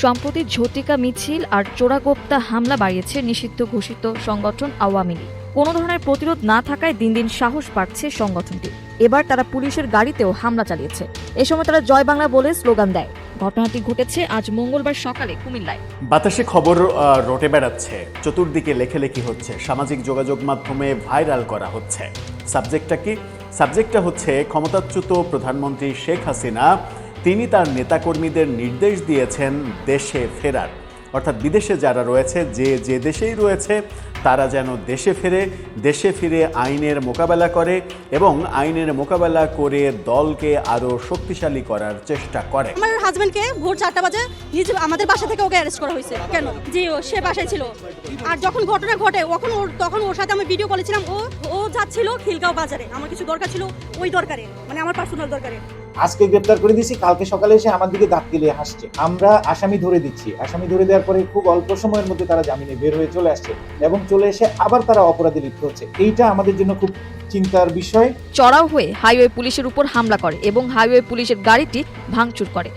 সম্প্রতি ঝটিকা মিছিল আর চোরাগোপ্তা হামলা বাড়িয়েছে নিষিদ্ধ ঘোষিত সংগঠন আওয়ামী লীগ। কোনো ধরনের প্রতিরোধ না থাকায় দিন দিন সাহস বাড়ছে সংগঠনটি। এবার তারা পুলিশের গাড়িতেও হামলা চালিয়েছে। এ সময় তারা জয় বাংলা বলে স্লোগান দেয়। ঘটনাটি ঘটেছে আজ মঙ্গলবার সকালে কুমিল্লায়। বাতাসে খবর রটে বেড়াচ্ছে, চতুর্দিকে লেখালেখি হচ্ছে, সামাজিক যোগাযোগ মাধ্যমে ভাইরাল করা হচ্ছে। সাবজেক্টটা কি? সাবজেক্টটা হচ্ছে ক্ষমতাচ্যুত প্রধানমন্ত্রী শেখ হাসিনা তিনি তার নেতাকর্মীদের নির্দেশ দিয়েছেন দেশে ফেরার, অর্থাৎ বিদেশে যারা রয়েছে, যে দেশেই রয়েছে তারা যেন দেশে ফিরে আইনের মোকাবেলা করে এবং আইনের মোকাবেলা করে দলকে আরো শক্তিশালী করার চেষ্টা করে। আমার হাজবেন্ডকে ভোর 4টা বাজে নিজে আমাদের বাসা থেকে ওকে অ্যারেস্ট করা হয়েছে। কেন? জি, সে বাসায় ছিল। আর যখন ঘটনা ঘটে তখন ওর সাথে আমি ভিডিও করেছিলাম। ও যাচ্ছিল খিলগাঁও বাজারে, আমার কিছু দরকার ছিল, ওই দরকারে, মানে আমার পার্সোনাল দরকারে। আজকে গ্রেপ্তার করে দিয়েছি, কালকে সকালে এসে আমার দিকে দাঁত কেলিয়ে হাসছে। আমরা আসামি ধরে দিচ্ছি, আসামি ধরে দেওয়ার পরে খুব অল্প সময়ের মধ্যে তারা জামিনে বের হয়ে চলে আসছে এবং চলে এসে আবার তারা অপরাধে লিপ্ত হচ্ছে। এইটা আমাদের জন্য খুব চিন্তার বিষয়। চড়াও হয়ে হাইওয়ে পুলিশের উপর হামলা করে এবং হাইওয়ে পুলিশের গাড়িটি ভাঙচুর করে।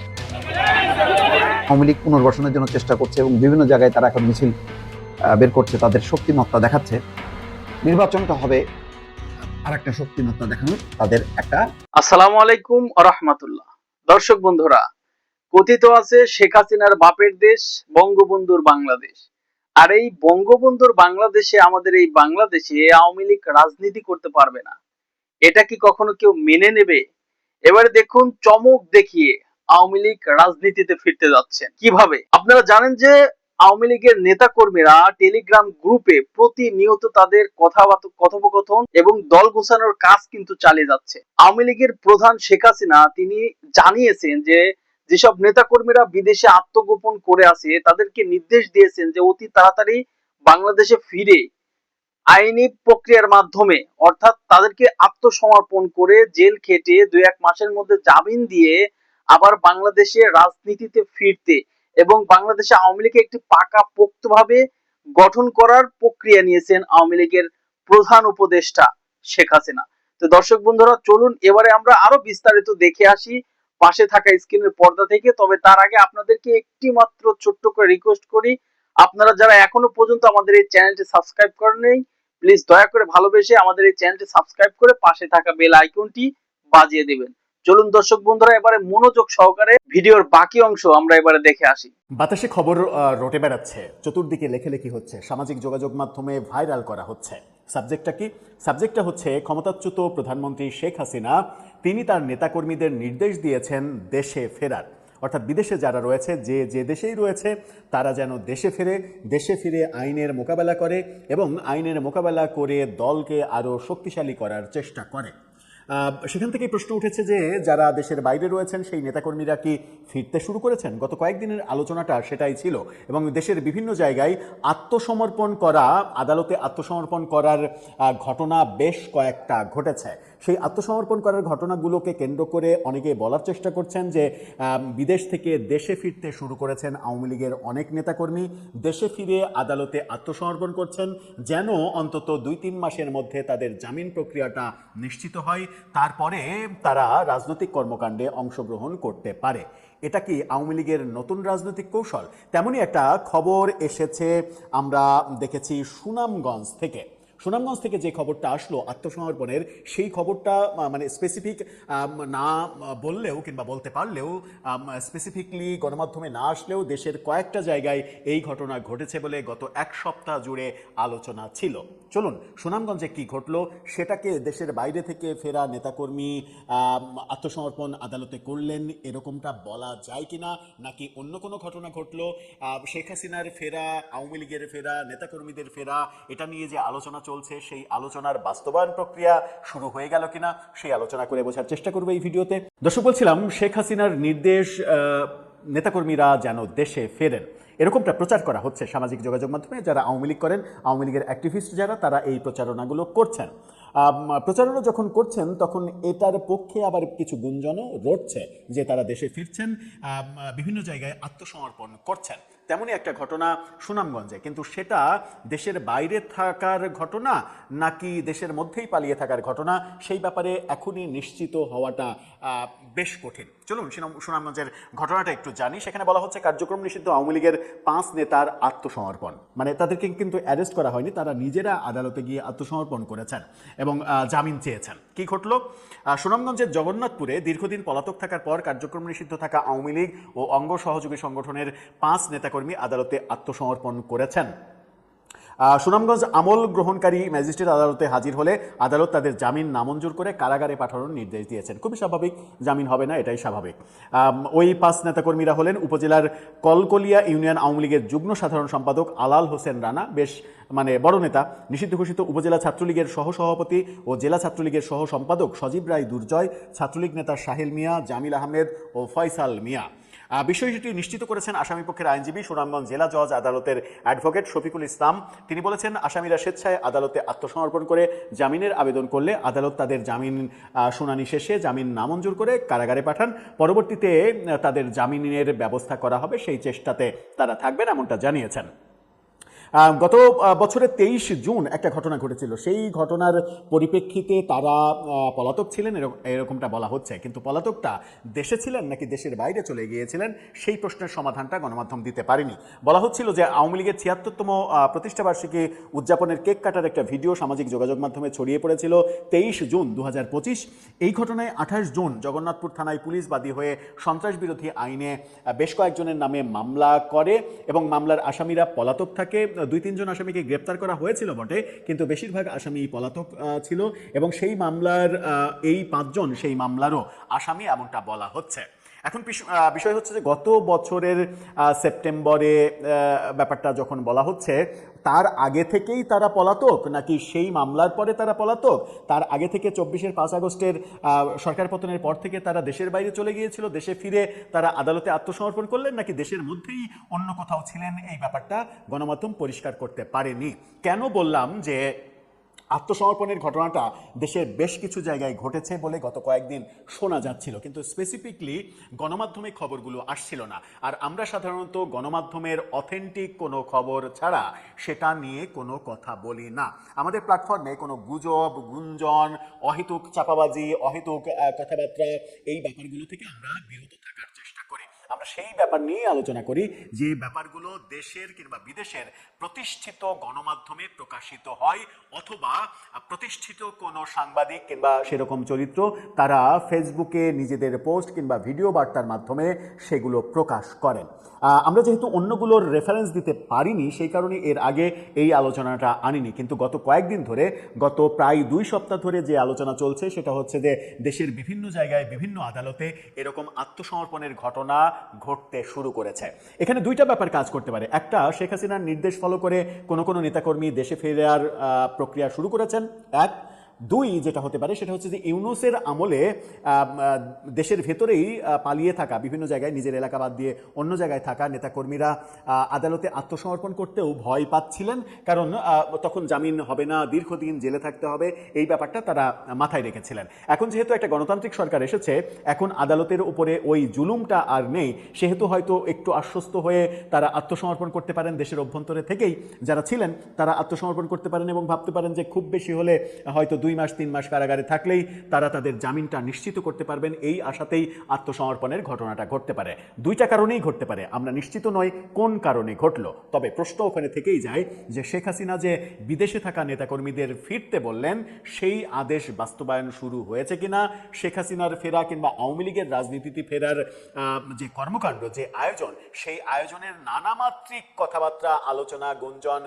আওয়ামী লীগ পুনর্বাসনের জন্য চেষ্টা করছে এবং বিভিন্ন জায়গায় তারা এখন মিছিল বের করছে, তাদের শক্তিমত্তা দেখাচ্ছে। নির্বাচনটা হবে আর একটা শক্তিমত্তা দেখানোর তাদের একটা। আসসালামু আলাইকুম ওয়া রাহমাতুল্লাহ। দর্শক বন্ধুরা, কথিত আছে শেখ হাসিনার বাপের দেশ বঙ্গবন্ধুর বাংলাদেশ। আর এই বঙ্গবন্ধুর বাংলাদেশে, আমাদের এই বাংলাদেশে আওয়ামী লীগ রাজনীতি করতে পারবে না, এটা কি কখনো কেউ মেনে নেবে? এবারে দেখুন, চমক দেখিয়ে আওয়ামী লীগ রাজনীতিতে ফিরতে যাচ্ছেন। কিভাবে? আপনারা জানেন যে আওয়ামী লীগের নেতা কর্মীরা টেলিগ্রাম গ্রুপে প্রতিনিয়ত তাদের কথোপকথন এবং দল গোছানোর কাজ কিন্তু চালিয়ে যাচ্ছে। আওয়ামী লীগের প্রধান শেখ হাসিনা তিনি জানিয়েছেন যে যেসব নেতা কর্মীরা বিদেশে আত্মগোপন করে আছে তাদেরকে নির্দেশ দিয়েছেন যে অতি তাড়াতাড়ি বাংলাদেশে ফিরে আইনি প্রক্রিয়ার মাধ্যমে, অর্থাৎ তাদেরকে আত্মসমর্পণ করে জেল খেটে 2-1 মাসের মধ্যে জামিন দিয়ে আবার বাংলাদেশে রাজনীতিতে ফিরতে এবং বাংলাদেশে আওয়ামী লীগকে একটি পাকাপোক্তভাবে গঠন করার প্রক্রিয়া নিয়েছেন আওয়ামী লীগের প্রধান উপদেষ্টা শেখ হাসিনা। তো দর্শক বন্ধুরা, চলুন এবারে আমরা আরো বিস্তারিত দেখে আসি পাশে থাকা স্ক্রিনের পর্দা থেকে। তবে তার আগে আপনাদেরকে একটি মাত্র ছোট্ট করে রিকোয়েস্ট করি, আপনারা যারা এখনো পর্যন্ত আমাদের এই চ্যানেলটি সাবস্ক্রাইব করেননি, প্লিজ দয়া করে ভালোবেসে আমাদের এই চ্যানেলটি সাবস্ক্রাইব করে পাশে থাকা বেল আইকনটি বাজিয়ে দিবেন। চলুন দর্শক বন্ধুরা, এবারে মনোযোগ সহকারে ভিডিওর বাকি অংশ আমরা এবারে দেখে আসি। বাতাসে খবর রটে বেড়াচ্ছে, চতুর্দিকে লেখালেখি হচ্ছে, সামাজিক যোগাযোগ মাধ্যমে ভাইরাল করা হচ্ছে। সাবজেক্টটা কি? সাবজেক্টটা হচ্ছে ক্ষমতাচ্যুত প্রধানমন্ত্রী শেখ হাসিনা তিনি তার নেতাকর্মীদের নির্দেশ দিয়েছেন দেশে ফেরার, অর্থাৎ বিদেশে যারা রয়েছে, যে দেশেই রয়েছে তারা যেন দেশে ফিরে আইনের মোকাবেলা করে এবং আইনের মোকাবেলা করে দলকে আরও শক্তিশালী করার চেষ্টা করে। সেখান থেকে প্রশ্ন উঠেছে যে যারা দেশের বাইরে রয়েছেন সেই নেতাকর্মীরা কি ফিরতে শুরু করেছেন? গত কয়েকদিনের আলোচনাটা সেটাই ছিল এবং দেশের বিভিন্ন জায়গায় আদালতে আত্মসমর্পণ করার ঘটনা বেশ কয়েকটা ঘটেছে। সেই আত্মসমর্পণ করার ঘটনাগুলোকে কেন্দ্র করে অনেকে বলার চেষ্টা করছেন যে বিদেশ থেকে দেশে ফিরতে শুরু করেছেন আওয়ামী লীগের অনেক নেতাকর্মী, দেশে ফিরে আদালতে আত্মসমর্পণ করছেন যেন অন্তত 2-3 মাসের মধ্যে তাদের জামিন প্রক্রিয়াটা নিশ্চিত হয়, তারপরে তারা রাজনৈতিক কর্মকাণ্ডে অংশগ্রহণ করতে পারে। এটা কি আওয়ামী লীগের নতুন রাজনৈতিক কৌশল? তেমনই একটা খবর এসেছে, আমরা দেখেছি সুনামগঞ্জ থেকে যে খবরটা আসলো আত্মসমর্পণের, সেই খবরটা মানে স্পেসিফিক না বললেও কিংবা বলতে পারলেও, স্পেসিফিকলি গণমাধ্যমে না আসলেও দেশের কয়েকটা জায়গায় এই ঘটনা ঘটেছে বলে গত 1 সপ্তাহ জুড়ে আলোচনা ছিল। চলুন সুনামগঞ্জে কি ঘটলো সেটাকে দেশের বাইরে থেকে ফেরা নেতাকর্মী আত্মসমর্পণ আদালতে করলেন এরকমটা বলা যায় কিনা, নাকি অন্য কোনো ঘটনা ঘটলো? শেখ হাসিনার ফেরা, আওয়ামী লীগের ফেরা, নেতাকর্মীদের ফেরা, এটা নিয়ে যে আলোচনা চলছে সেই আলোচনার বাস্তবায়ন প্রক্রিয়া শুরু হয়ে গেল কিনা, সেই আলোচনা করে বোঝার চেষ্টা করবো এই ভিডিওতে। দর্শক, বলছিলাম শেখ হাসিনার নির্দেশ নেতাকর্মীরা যেন দেশে ফেরেন, এরকমটা প্রচার করা হচ্ছে সামাজিক যোগাযোগ মাধ্যমে। যারা আওয়ামী লীগ করেন, আওয়ামী লীগের অ্যাক্টিভিস্ট যারা, তারা এই প্রচারণাগুলো করছেন। প্রচারণা যখন করছেন তখন এটার পক্ষে আবার কিছু গুঞ্জনও রটছে যে তারা দেশে ফিরছেন, বিভিন্ন জায়গায় আত্মসমর্পণ করছেন। তেমনই একটা ঘটনা সুনামগঞ্জে, কিন্তু সেটা দেশের বাইরে থাকার ঘটনা নাকি দেশের মধ্যেই পালিয়ে থাকার ঘটনা সেই ব্যাপারে এখনই নিশ্চিত হওয়াটা বেশ কঠিন। চলুন সুনামগঞ্জের ঘটনাটা একটু জানি। সেখানে বলা হচ্ছে কার্যক্রম নিষিদ্ধ আওয়ামী লীগের 5 নেতার আত্মসমর্পণ, মানে তাদেরকে কিন্তু অ্যারেস্ট করা হয়নি, তারা নিজেরা আদালতে গিয়ে আত্মসমর্পণ করেছেন এবং জামিন চেয়েছেন। কি ঘটল? সুনামগঞ্জের জগন্নাথপুরে দীর্ঘদিন পলাতক থাকার পর কার্যক্রম নিষিদ্ধ থাকা আওয়ামী লীগ ও অঙ্গ সহযোগী সংগঠনের 5 নেতাকর্মী আদালতে আত্মসমর্পণ করেছেন। সুনামগঞ্জ আমল গ্রহণকারী ম্যাজিস্ট্রেট আদালতে হাজির হলে আদালত তাদের জামিন নামঞ্জুর করে কারাগারে পাঠানোর নির্দেশ দিয়েছেন। খুবই স্বাভাবিক, জামিন হবে না এটাই স্বাভাবিক। ওই 5 নেতাকর্মীরা হলেন উপজেলার কলকলিয়া ইউনিয়ন আওয়ামী লীগের যুগ্ম সাধারণ সম্পাদক আলাল হোসেন রানা, বেশ বড় নেতা, নিষিদ্ধ ঘোষিত উপজেলা ছাত্রলীগের সহসভাপতি ও জেলা ছাত্রলীগের সহ সম্পাদক সজীব রায় দুর্জয়, ছাত্রলীগ নেতা সাহেল মিয়া, জামিল আহমেদ ও ফয়সাল মিয়া। বিষয়টি নিশ্চিত করেছেন আসামিপক্ষের আইনজীবী সুনামগঞ্জ জেলা জজ আদালতের অ্যাডভোকেট শফিকুল ইসলাম। তিনি বলেছেন, আসামিরা স্বেচ্ছায় আদালতে আত্মসমর্পণ করে জামিনের আবেদন করলে আদালত তাদের জামিন শুনানি শেষে জামিন নামঞ্জুর করে কারাগারে পাঠান। পরবর্তীতে তাদের জামিনের ব্যবস্থা করা হবে, সেই চেষ্টাতে তারা থাকবেন এমনটা জানিয়েছেন। গত বছরের 23 জুন একটা ঘটনা ঘটেছিল, সেই ঘটনার পরিপ্রেক্ষিতে তারা পলাতক ছিলেন এরকমটা বলা হচ্ছে, কিন্তু পলাতকটা দেশে ছিলেন নাকি দেশের বাইরে চলে গিয়েছিলেন সেই প্রশ্নের সমাধানটা গণমাধ্যম দিতে পারেনি। বলা হচ্ছিল যে আওয়ামী লীগের 76তম প্রতিষ্ঠাবার্ষিকী উদযাপনের কেক কাটার একটা ভিডিও সামাজিক যোগাযোগ মাধ্যমে ছড়িয়ে পড়েছিল 23 জুন 2025। এই ঘটনায় 28 জুন জগন্নাথপুর থানায় পুলিশ বাদী হয়ে সন্ত্রাস বিরোধী আইনে বেশ কয়েকজনের নামে মামলা করে এবং মামলার আসামিরা পলাতক থাকে। 2-3 জন আসামিকে গ্রেপ্তার করা হয়েছিল বটে, কিন্তু বেশিরভাগ আসামি পলাতক ছিল এবং সেই মামলার এই 5 জন সেই মামলারও আসামি এমনটা বলা হচ্ছে। এখন বিষয় হচ্ছে যে গত বছরের সেপ্টেম্বরে ব্যাপারটা যখন বলা হচ্ছে, তার আগে থেকেই তারা পলাতক নাকি সেই মামলার পরে তারা পলাতক? তার আগে থেকে 24-এর 5 আগস্টের সরকার পতনের পর থেকে তারা দেশের বাইরে চলে গিয়েছিল, দেশে ফিরে তারা আদালতে আত্মসমর্পণ করলেন নাকি দেশের মধ্যেই অন্য কোথাও ছিলেন? এই ব্যাপারটা গণমাধ্যম পরিষ্কার করতে পারেনি। কেন বললাম যে আত্মসমর্পণের ঘটনাটা দেশের বেশ কিছু জায়গায় ঘটেছে বলে গত কয়েকদিন শোনা যাচ্ছিল, কিন্তু স্পেসিফিকলি গণমাধ্যমে খবরগুলো আসছিল না। আর আমরা সাধারণত গণমাধ্যমের অথেন্টিক কোনো খবর ছাড়া সেটা নিয়ে কোনো কথা বলি না। আমাদের প্ল্যাটফর্মে কোনো গুজব, গুঞ্জন, অহেতুক চাপাবাজি, অহেতুক কথাবার্তা, এই ব্যাপারগুলো থেকে আমরা বিরত থাকার চেষ্টা করি। আমরা সেই ব্যাপার নিয়ে আলোচনা করি যে ব্যাপারগুলো দেশের কিংবা বিদেশের প্রতিষ্ঠিত গণমাধ্যমে প্রকাশিত হয়, অথবা প্রতিষ্ঠিত কোনো সাংবাদিক কিংবা সেরকম চরিত্র তারা ফেসবুকে নিজেদের পোস্ট কিংবা ভিডিও বার্তার মাধ্যমে সেগুলো প্রকাশ করেন। আমরা যেহেতু অন্যগুলোর রেফারেন্স দিতে পারিনি, সেই কারণে এর আগে এই আলোচনাটা আনিনি, কিন্তু গত কয়েকদিন ধরে, গত প্রায় 2 সপ্তাহ ধরে যে আলোচনা চলছে সেটা হচ্ছে যে দেশের বিভিন্ন জায়গায় বিভিন্ন আদালতে এরকম আত্মসমর্পণের ঘটনা ঘটতে শুরু করেছে। এখানে 2টা ব্যাপার কাজ করতে পারে। একটা, শেখ হাসিনার নির্দেশ ফলো করে কোনো নেতাকর্মী দেশে ফেরার প্রক্রিয়া শুরু করেছেন। 1, 2 যেটা হতে পারে সেটা হচ্ছে যে ইউনূসের আমলে দেশের ভেতরেই পালিয়ে থাকা, বিভিন্ন জায়গায় নিজের এলাকা বাদ দিয়ে অন্য জায়গায় থাকা নেতাকর্মীরা আদালতে আত্মসমর্পণ করতেও ভয় পাচ্ছিলেন, কারণ তখন জামিন হবে না, দীর্ঘদিন জেলে থাকতে হবে, এই ব্যাপারটা তারা মাথায় রেখেছিলেন। এখন যেহেতু একটা গণতান্ত্রিক সরকার এসেছে, এখন আদালতের উপরে ওই জুলুমটা আর নেই, সেহেতু হয়তো একটু আশ্বস্ত হয়ে তারা আত্মসমর্পণ করতে পারেন। দেশের অভ্যন্তরে থেকেই যারা ছিলেন তারা আত্মসমর্পণ করতে পারেন এবং ভাবতে পারেন যে খুব বেশি হলে হয়তো 2 মাস 3 মাস কারাগারে থাকলেই তারা তাদের জামিনটা নিশ্চিত করতে পারবেন। এই আশাতেই আত্মসমর্পণের ঘটনাটা ঘটতে পারে। 2টা কারণেই ঘটতে পারে, আমরা নিশ্চিত নই কোন কারণে ঘটলো। তবে প্রশ্ন ওখানে থেকেই যায় যে শেখ হাসিনা যে বিদেশে থাকা নেতাকর্মীদের ফিরতে বললেন, সেই আদেশ বাস্তবায়ন শুরু হয়েছে কিনা? শেখ হাসিনার ফেরা কিংবা আওয়ামী লীগের রাজনীতিতে ফেরার যে কর্মকাণ্ড, যে আয়োজন, সেই আয়োজনের নানামাত্রিক কথাবার্তা, আলোচনা, গুঞ্জন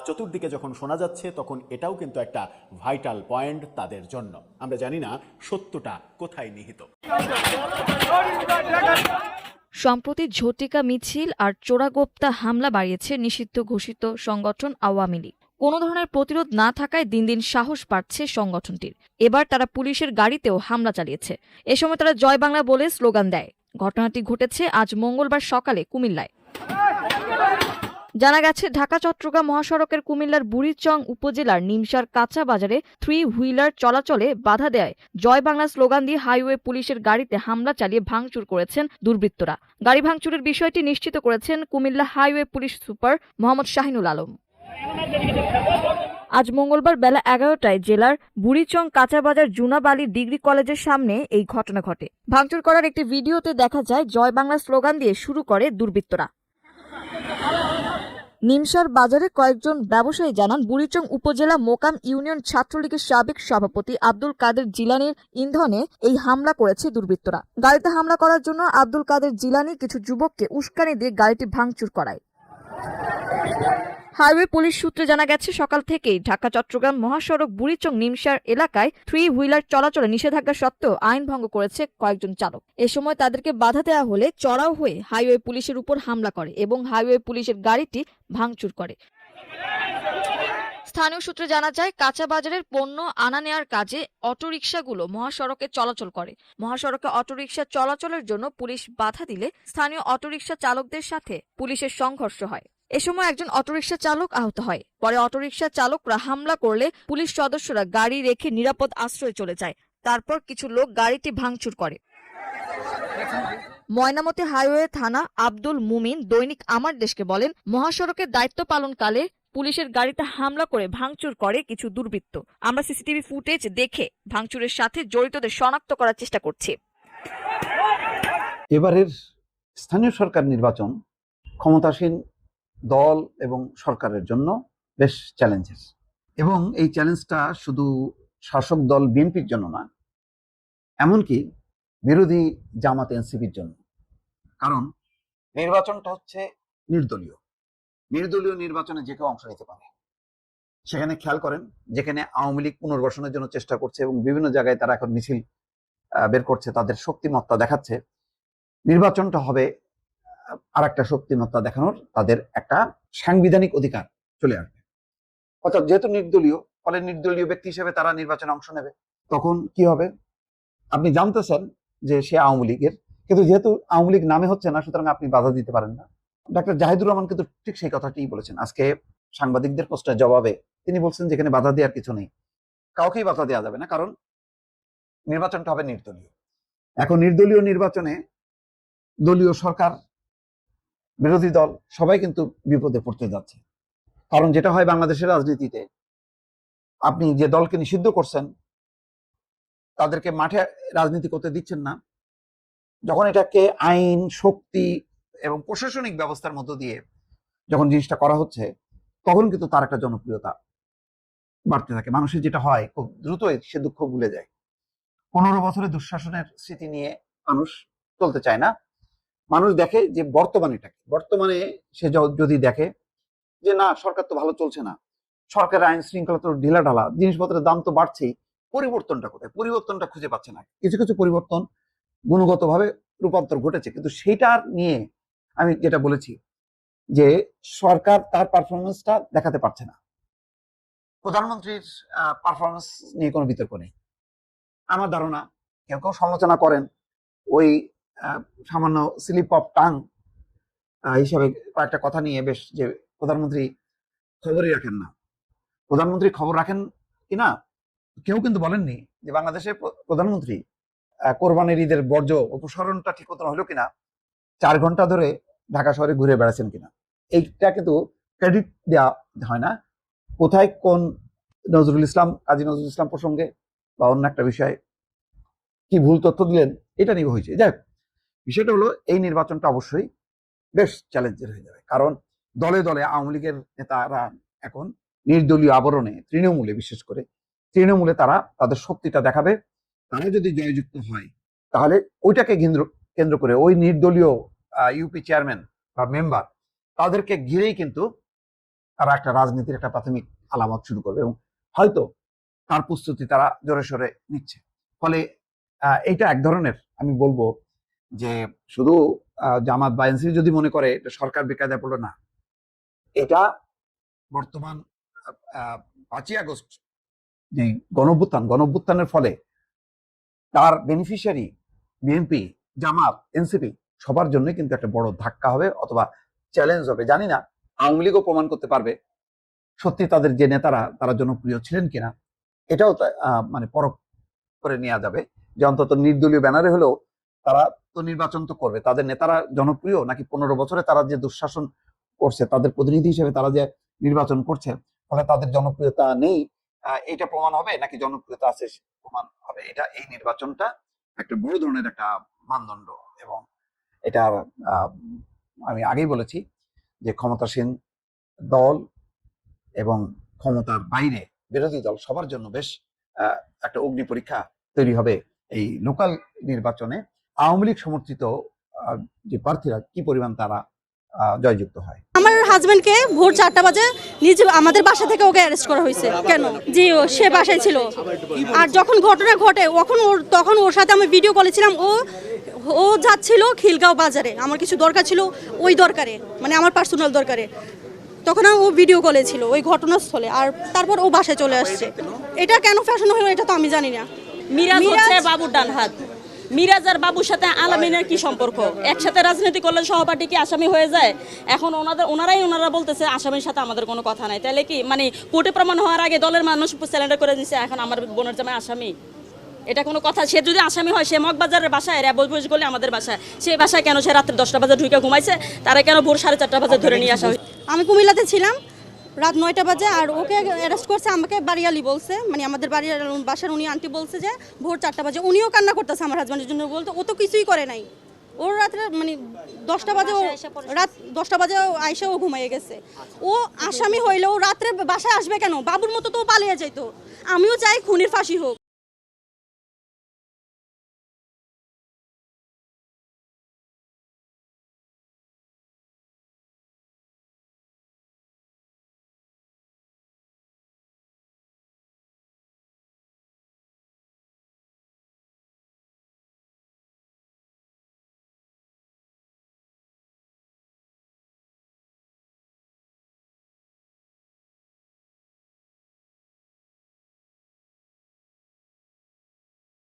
চতুর্দিকে যখন শোনা যাচ্ছে, তখন এটাও কিন্তু একটা ভাইটাল পয়েন্ট তাদের জন্য। আমরা জানি না সত্যটা কোথায় নিহিত। সম্প্রতি ঝটিকা মিছিল আর চোরাগোপ্তা হামলা বাড়িয়েছে নিষিদ্ধ ঘোষিত সংগঠন আওয়ামী লীগ। কোনো ধরনের প্রতিরোধ না থাকায় দিন দিন সাহস বাড়ছে সংগঠনটির। এবার তারা পুলিশের গাড়িতেও হামলা চালিয়েছে। এ সময় তারা জয় বাংলা বলে স্লোগান দেয়। ঘটনাটি ঘটেছে আজ মঙ্গলবার সকালে কুমিল্লায়। জানা গেছে, ঢাকা চট্টগ্রাম মহাসড়কের কুমিল্লার বুড়িচং উপজেলার নিমসার কাঁচা বাজারে 3 হুইলার চলাচলে বাধা দেয় জয় বাংলা স্লোগান দিয়ে হাইওয়ে পুলিশের গাড়িতে হামলা চালিয়ে ভাঙচুর করেছেন দুর্বৃত্তরা। গাড়ি ভাঙচুরের বিষয়টি নিশ্চিত করেছেন Comilla highway police super Mohammad Shahinul Alam. আজ মঙ্গলবার বেলা 11টায় জেলার বুড়িচং কাঁচাবাজার জুনাবালি ডিগ্রি কলেজের সামনে এই ঘটনা ঘটে। ভাঙচুর করার একটি ভিডিওতে দেখা যায় জয় বাংলা স্লোগান দিয়ে শুরু করে দুর্বৃত্তরা। নিমসার বাজারে কয়েকজন ব্যবসায়ী জানান, বুড়িচং উপজেলা মোকাম ইউনিয়ন ছাত্রলীগের সাবেক সভাপতি আব্দুল কাদের জিলানির ইন্ধনে এই হামলা করেছে দুর্বৃত্তরা। গাড়িতে হামলা করার জন্য আব্দুল কাদের জিলানি কিছু যুবককে উস্কানি দিয়ে গাড়িটি ভাঙচুর করায়। হাইওয়ে পুলিশ সূত্রে জানা গেছে, সকাল থেকেই ঢাকা চট্টগ্রাম মহাসড়ক বুড়িচং নিমসার এলাকায় 3 হুইলার চলাচলে নিষেধাজ্ঞা সত্ত্বেও আইন ভঙ্গ করেছে কয়েকজন চালক। এ সময় তাদেরকে বাধা দেওয়া হলে চড়াও হয়ে হাইওয়ে পুলিশের উপর হামলা করে এবং হাইওয়ে পুলিশের গাড়িটি ভাঙচুর করে। স্থানীয় সূত্রে জানা যায়, কাঁচা বাজারের পণ্য আনা নেওয়ার কাজে অটোরিকশাগুলো মহাসড়কে চলাচল করে। মহাসড়কে অটোরিকশা চলাচলের জন্য পুলিশ বাধা দিলে স্থানীয় অটোরিকশা চালকদের সাথে পুলিশের সংঘর্ষ হয়। এ সময় একজন অটোরিকশা চালক আহত হয়। পরে অটোরিকশা চালকরা হামলা করলে পুলিশ সদস্যরা গাড়ি রেখে নিরাপদ আশ্রয়ে চলে যায়। তারপর কিছু লোক গাড়িটি ভাঙচুর করে। ময়নামতি হাইওয়ে থানা আব্দুল মুমিন দৈনিক আমার দেশকে বলেন, মহাসড়কের দায়িত্ব পালনকালে পুলিশের গাড়িতে হামলা করে ভাঙচুর করে কিছু দুর্বৃত্ত। আমরা সিসিটিভি ফুটেজ দেখে ভাঙচুরের সাথে জড়িতদের শনাক্ত করার চেষ্টা করছি। এবারের স্থানীয় সরকার নির্বাচন ক্ষমতাসীন দল এবং সরকারের জন্য বেশ চ্যালেঞ্জের, এবং এই চ্যালেঞ্জটা শুধু শাসক দল বিএনপির জন্য না, এমনকি বিরোধী জামাত এনসিপির জন্য। কারণ নির্বাচনটা হচ্ছে নির্দলীয় নির্বাচনে যে কেউ অংশ নিতে পারে। সেখানে খেয়াল করেন, যেখানে আওয়ামী লীগ পুনর্গঠনের জন্য চেষ্টা করছে এবং বিভিন্ন জায়গায় তারা এখন মিছিল বের করছে, তাদের শক্তিমত্তা দেখাচ্ছে, নির্বাচনটা হবে আর একটা শক্তিমত্তা দেখানোর তাদের একটা সাংবিধানিক অধিকার চলে আসবে। অর্থাৎ যেহেতু নির্দলীয়, ফলে নির্দলীয় ব্যক্তি হিসেবে তারা নির্বাচনে অংশ নেবে। তখন কি হবে, আপনি জানতেছেন যে সে আওয়ামী লীগের, কিন্তু যেহেতু আওয়ামী লীগ নামে হচ্ছে না, সুতরাং আপনি বাধা দিতে পারেন না। ডাক্তার জাহিদুর রহমান কিন্তু ঠিক সেই কথাটিই বলেছেন আজকে সাংবাদিকদের প্রশ্নের জবাবে। তিনি বলছেন যেখানে বাধা দেওয়ার কিছু নেই, কাউকেই বাধা দেওয়া যাবে না, কারণ নির্বাচনটা হবে নির্দলীয়। এখন নির্দলীয় নির্বাচনে দলীয় সরকার, বিরোধী দল সবাই কিন্তু বিপদে পড়তে যাচ্ছে। কারণ যেটা হয় বাংলাদেশের রাজনীতিতে, আপনি যে দলকে নিষিদ্ধ করছেন তাদেরকে মাঠে রাজনীতি করতে দিচ্ছেন না, যখন এটাকে আইন, শক্তি এবং প্রশাসনিক ব্যবস্থার মধ্য দিয়ে যখন জিনিসটা করা হচ্ছে, তখন কিন্তু তার একটা জনপ্রিয়তা বাড়তে থাকে। মানুষের যেটা হয়, খুব দ্রুতই সে দুঃখ ভুলে যায়। 15 বছরের দুঃশাসনের স্মৃতি নিয়ে মানুষ চলতে চায় না। মানুষ দেখে যে বর্তমানে সে যদি দেখে যে না, সরকার তো ভালো চলছে না, সরকারের আইন শৃঙ্খলা তো ঢিলাঢালা, জিনিসপত্রের দাম তো বাড়ছেই, পরিবর্তনটা কোথায়? পরিবর্তনটা খুঁজে পাচ্ছে না। কিছু কিছু পরিবর্তন গুণগতভাবে রূপান্তর ঘটেছে, কিন্তু সেইটার নিয়ে আমি যেটা বলেছি যে সরকার তার পারফরমেন্সটা দেখাতে পারছে না। প্রধানমন্ত্রীর পারফরমেন্স নিয়ে কোনো বিতর্ক নেই। আমার ধারণা কেউ কেউ সমালোচনা করেন ওই সামান্য স্লিপ অফ টাং হিসাবে কয়েকটা কথা নিয়ে, বেশ, যে প্রধানমন্ত্রী খবরই রাখেন না। প্রধানমন্ত্রী খবর রাখেন কিনা কেউ কিন্তু বলেননি যে বাংলাদেশের প্রধানমন্ত্রী কোরবানির ঈদের বর্জ্য অপসারণটা ঠিক মতো হলো কিনা, 4 ঘন্টা ধরে ঢাকা শহরে ঘুরে বেড়াচ্ছেন কিনা, এইটা কিন্তু ক্রেডিট দেওয়া হয় না। কোথায় কোন কাজী নজরুল ইসলাম প্রসঙ্গে বা অন্য একটা বিষয়ে কি ভুল তথ্য দিলেন, এটা নিয়ে হয়েছে। যাই হোক, বিষয়টা হলো এই নির্বাচনটা অবশ্যই বেশ চ্যালেঞ্জের হয়ে যাবে। কারণ দলে দলে আওয়ামী লীগের নেতারা এখন নির্দলীয় আবরণে, তৃণমূলে, বিশেষ করে তৃণমূলে তারা তাদের শক্তিটা দেখাবে। তারা যদি জয়যুক্ত হয়, তাহলে ওইটাকে কেন্দ্র করে ওই নির্দলীয় ইউপি চেয়ারম্যান বা মেম্বার, তাদেরকে ঘিরেই কিন্তু তারা একটা রাজনীতির একটা প্রাথমিক আলামত শুরু করবে, এবং হয়তো তার প্রস্তুতি তারা জোরে সোরে নিচ্ছে। ফলে এইটা এক ধরনের, আমি বলবো যে শুধু জামাত বা এনসিপি যদি মনে করে এটা সরকার বেকায়দায় পড়লো, না, এটা বর্তমান 5ই আগস্ট যে গণঅভ্যুত্থানের ফলে তার বেনিফিশিয়ারি বিএনপি, জামাত, এনসিপি সবার জন্য কিন্তু একটা বড় ধাক্কা হবে অথবা চ্যালেঞ্জ হবে। জানি না আওয়ামী লীগও প্রমাণ করতে পারবে সত্যি তাদের যে নেতারা তারা জনপ্রিয় ছিলেন কিনা। এটাও মানে পরখ করে নেওয়া যাবে যে অন্তত নির্দলীয় ব্যানারে হলেও তারা তো নির্বাচন তো করবে, তাদের নেতারা জনপ্রিয় নাকি 15 বছরে তারা যে দুঃশাসন করছে তাদের প্রতিনিধি হিসেবে তারা যে নির্বাচন করছে ফলে তাদের জনপ্রিয়তা নেই, এটা প্রমাণ হবে নাকি জনপ্রিয়তা আছে প্রমাণ হবে। এটা এই নির্বাচনটা একটা বড় ধরনের একটা মানদণ্ড। এবং এটা আমি আগেই বলেছি যে ক্ষমতাসীন দল এবং ক্ষমতার বাইরে বিরোধী দল সবার জন্য বেশ একটা অগ্নি পরীক্ষা তৈরি হবে এই লোকাল নির্বাচনে। আওয়ামী লীগ সমর্থিত যে প্রার্থীরা কি পরিমাণ তারা জয়যুক্ত হয়। আমার হাজবেন্ডকে ভোর 4টা বাজে নিজে আমাদের বাসা থেকে ওকে অ্যারেস্ট করা হয়েছে। কেন? জি, সে বাসায় ছিল। আর যখন ঘটনা ঘটে তখন ওর সাথে আমি ভিডিও কলেছিলাম। ও যাচ্ছিল খিলগাঁও বাজারে, আমার কিছু দরকার ছিল, ওই দরকারে মানে আমার পার্সোনাল দরকারে। তখন ও ভিডিও কলে ছিল ওই ঘটনাস্থলে, আর তারপর ও বাসায় চলে আসছে। এটা কেন ফ্যাশন হলো এটা তো আমি জানি না। মিরাজ হচ্ছে বাবুর ডান হাত। মিরাজ আর বাবুর সাথে আলামিনের কি সম্পর্ক? একসাথে রাজনীতি করলে সহপাঠী কি আসামি হয়ে যায়? এখন ওনারা বলতেছে আসামির সাথে আমাদের কোনো কথা নাই। তাহলে কি মানে কোর্টে প্রমাণ হওয়ার আগে দলের মানুষ স্যালেন্ডার করে দিচ্ছে, এখন আমার বোনের জামাই আসামি? এটা কোনো কথা? সে যদি আসামি হয়, সে মগবাজারের বাসায় র্যাব বসে করলে আমাদের বাসায়, সে বাসায় কেন সে রাত্রে 10টা বাজে ঢুকে ঘুমাইছে, তারা কেন ভোর 4:30 বাজে ধরে নিয়ে আসা হয়? আমি কুমিল্লাতে ছিলাম রাত 9টা বাজে, আর ওকে অ্যারেস্ট করছে আমাকে বাড়িয়ালি বলছে, মানে আমাদের বাসার উনি আন্টি বলছে যে ভোর 4টা বাজে। উনিও কান্না করতেছে আমার হাজব্যান্ডের জন্য, বলতে ও তো কিছুই করে নাই। ওর রাত্রে মানে 10টা বাজে রাত 10টা বাজে আইসা ও ঘুমাইয়ে গেছে। ও আসামি হইলেও রাত্রে বাসায় আসবে কেন? বাবুর মতো তো পালিয়ে যেত। আমিও চাই খুনির ফাঁসি হোক।